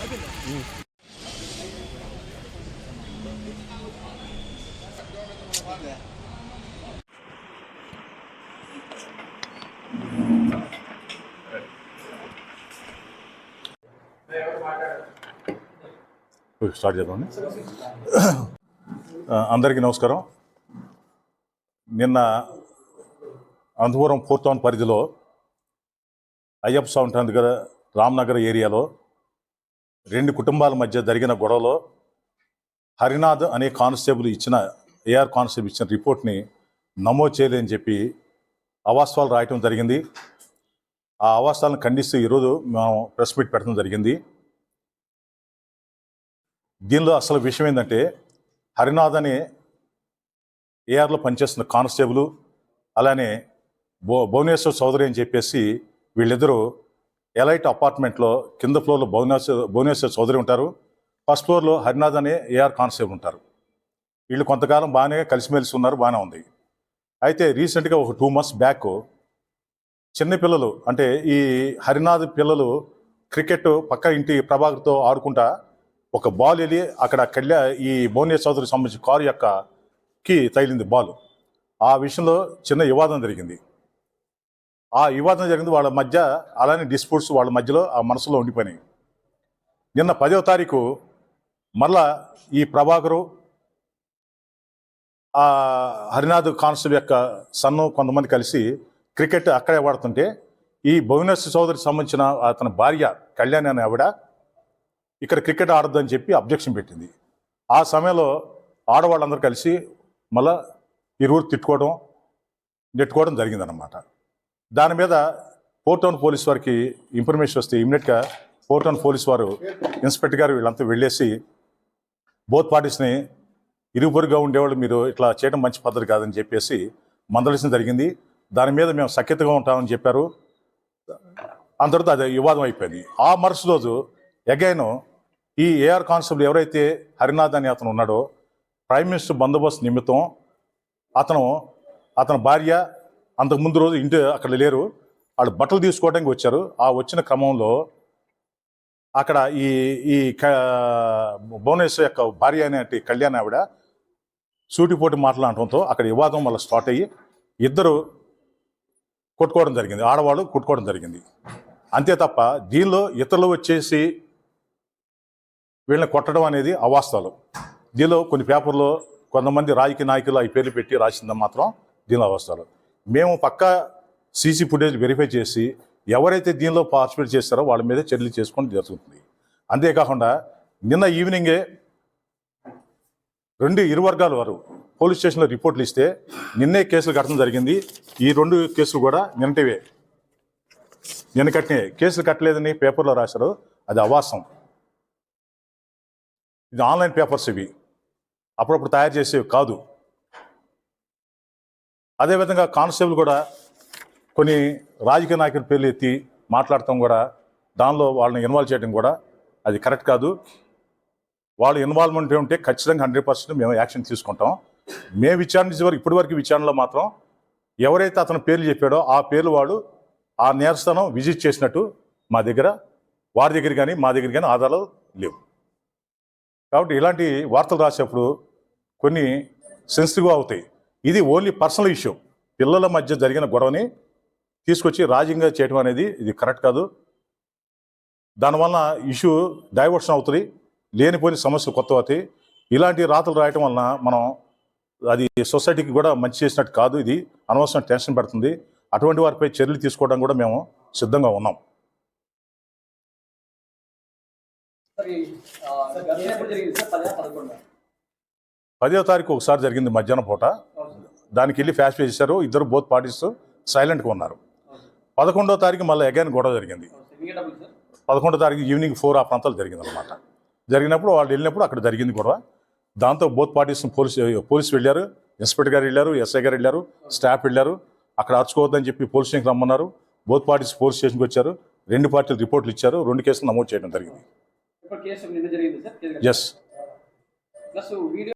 Start చేద్దామండి. అందరికీ నమస్కారం. నిన్న అనంతపురం 4th టౌన్ పరిధిలో అయ్యప్ప స్వామి దగ్గర రామ్నగర్ ఏరియాలో 2 కుటుంబాల మధ్య జరిగిన గొడవలో హరినాథ్ అనే కానిస్టేబుల్ ఏఆర్ కానిస్టేబుల్ ఇచ్చిన రిపోర్ట్ని నమోదు చేయలేదని చెప్పి అవాస్తవాలు రాయటం జరిగింది. ఆ అవాస్తవాలను ఖండిస్తూ ఈరోజు మేము ప్రెస్ మీట్ పెట్టడం జరిగింది. దీనిలో అసలు విషయం ఏంటంటే, హరినాథ్ అనే ఏఆర్లో పనిచేస్తున్న కానిస్టేబుల్, అలానే భువనేశ్వర్ చౌదరి అని చెప్పేసి వీళ్ళిద్దరూ ఎలైట్ అపార్ట్మెంట్లో కింద ఫ్లోర్లో భువనేశ్వర్ చౌదరి ఉంటారు, ఫస్ట్ ఫ్లోర్లో హరినాథ్ అనే ఏఆర్ కానిస్టేబుల్ ఉంటారు. వీళ్ళు కొంతకాలం బాగానే కలిసిమెలిసి ఉన్నారు, బాగానే ఉంది. అయితే రీసెంట్గా ఒక 2 months బ్యాక్ చిన్నపిల్లలు, అంటే ఈ హరినాథ్ పిల్లలు క్రికెట్ పక్క ఇంటి ప్రభాకర్తో ఆడుకుంటా ఒక బాల్ వెళ్ళి అక్కడ ఈ భువనేశ్వర్ చౌదరికి సంబంధించిన కారు యొక్కకి తగిలింది బాల్. ఆ విషయంలో చిన్న వివాదం జరిగింది. వాళ్ళ మధ్య, అలానే డిస్ప్యూట్స్ వాళ్ళ మధ్యలో ఆ మనసులో ఉండిపోయినాయి. నిన్న 10వ తారీఖు మళ్ళా ఈ ప్రభాకరు ఆ హరినాథ్ కానిస్టేబుల్ యొక్క సన్ను కొంతమంది కలిసి క్రికెట్ అక్కడే ఆడుతుంటే ఈ భువనేశ్వర్ చౌదరికి సంబంధించిన అతని భార్య కళ్యాణి అనే ఆవిడ ఇక్కడ క్రికెట్ ఆడొద్దని చెప్పి అబ్జెక్షన్ పెట్టింది. ఆ సమయంలో ఆడవాళ్ళందరూ కలిసి మళ్ళా ఇరువురు నెట్టుకోవడం జరిగిందన్నమాట. దాని మీద 4th టౌన్ పోలీస్ వారికి ఇన్ఫర్మేషన్ వస్తే ఇమీడియట్గా 4th టౌన్ పోలీస్ వారు, ఇన్స్పెక్టర్ గారు వీళ్ళంతా వెళ్ళేసి బోత్ పార్టీస్ని ఇరువురుగా ఉండేవాళ్ళు మీరు ఇట్లా చేయడం మంచి పద్ధతి కాదని చెప్పేసి మందలించడం జరిగింది. దాని మీద మేము సఖ్యతగా ఉంటామని చెప్పారు. అందరితో అది వివాదం అయిపోయింది. ఆ మరుసటి రోజు అగైన్ ఈ ఏఆర్ కానిస్టేబుల్ ఎవరైతే హరినాథ్ అని అతను ఉన్నాడో, ప్రైమ్ మినిస్టర్ బందోబస్తు నిమిత్తం అతని భార్య అంతకుముందు రోజు ఇంటి అక్కడ లేరు, వాళ్ళు బట్టలు తీసుకోవడానికి వచ్చారు. ఆ వచ్చిన క్రమంలో అక్కడ ఈ భువనేశ్వర్ యొక్క భార్య అనే కళ్యాణ్ ఆవిడ సూటిపోటి మాట్లాడటంతో అక్కడ వివాదం మళ్ళీ స్టార్ట్ అయ్యి ఇద్దరు కొట్టుకోవడం జరిగింది, ఆడవాళ్ళు కొట్టుకోవడం జరిగింది. అంతే తప్ప దీనిలో ఇతరులు వచ్చేసి వీళ్ళని కొట్టడం అనేది అవాస్తవాలు. దీనిలో కొన్ని పేపర్లో కొంతమంది రాజకీయ నాయకులు ఈ పేర్లు పెట్టి రాసిందని మాత్రం దీనిలో అవాస్తవాలు. మేము పక్కా సీసీ ఫుటేజ్ వెరిఫై చేసి ఎవరైతే దీనిలో పార్టిసిపేట్ చేస్తారో వాళ్ళ మీద చర్యలు చేసుకోవడం జరుగుతుంది. అంతేకాకుండా నిన్న ఈవినింగే ఇరు వర్గాల వారు పోలీస్ స్టేషన్లో రిపోర్ట్లు ఇస్తే నిన్నే కేసులు కట్టడం జరిగింది. ఈ 2 కేసులు కూడా నిన్న కట్టినే కేసులు కట్టలేదని పేపర్లో రాశారు, అది అవాస్తవం. ఇది ఆన్లైన్ పేపర్స్, ఇవి అప్పుడప్పుడు తయారు చేసేవి కాదు. అదేవిధంగా కానిస్టేబుల్ కూడా కొన్ని రాజకీయ నాయకుల పేర్లు ఎత్తి మాట్లాడటం కూడా, దానిలో వాళ్ళని ఇన్వాల్వ్ చేయడం కూడా అది కరెక్ట్ కాదు. వాళ్ళు ఇన్వాల్వ్మెంట్ ఉంటే ఖచ్చితంగా 100% మేము యాక్షన్ తీసుకుంటాం. మేము ఇప్పటివరకు విచారణలో మాత్రం ఎవరైతే అతని పేర్లు చెప్పాడో ఆ పేర్లు వాడు ఆ నేరస్థానం విజిట్ చేసినట్టు వారి దగ్గర కానీ మా దగ్గర కానీ ఆధారాలు లేవు. కాబట్టి ఇలాంటి వార్తలు రాసేప్పుడు కొన్ని సెన్సిటివ్గా అవుతాయి. ఇది ఓన్లీ పర్సనల్ ఇష్యూ, పిల్లల మధ్య జరిగిన గొడవని తీసుకొచ్చి రాజకీయంగా చేయడం అనేది ఇది కరెక్ట్ కాదు. దానివల్ల ఇష్యూ డైవర్షన్ అవుతుంది, లేనిపోయిన సమస్యలు కొత్త అవుతాయి. ఇలాంటి రాతలు రాయటం వలన అది సొసైటీకి కూడా మంచి చేసినట్టు కాదు. ఇది అనవసరం టెన్షన్ పెడుతుంది. అటువంటి వారిపై చర్యలు తీసుకోవడం కూడా మేము సిద్ధంగా ఉన్నాం. 10వ తారీఖు ఒకసారి జరిగింది మధ్యాహ్నం పూట, దానికి వెళ్ళి ఫ్యాష్ చేశారు. ఇద్దరు బోత్ పార్టీస్ సైలెంట్గా ఉన్నారు. 11వ తారీఖు మళ్ళీ అగైన్ గొడవ జరిగింది. 11వ తారీఖు ఈవినింగ్ 4 ఆ ప్రాంతాలు జరిగింది అనమాట. జరిగినప్పుడు వాళ్ళు వెళ్ళినప్పుడు అక్కడ జరిగింది గొడవ. దాంతో బోత్ పార్టీస్ పోలీసు వెళ్ళారు, ఇన్స్పెక్టర్ గారు వెళ్ళారు, ఎస్ఐ గారు వెళ్ళారు, స్టాఫ్ వెళ్ళారు. అక్కడ అరుచుకోవద్దని చెప్పి పోలీస్ స్టేషన్కి రమ్మన్నారు. బోత్ పార్టీస్ పోలీస్ స్టేషన్కి వచ్చారు. 2 పార్టీలు రిపోర్ట్లు ఇచ్చారు. 2 కేసులు నమోదు చేయడం జరిగింది. ఎస్.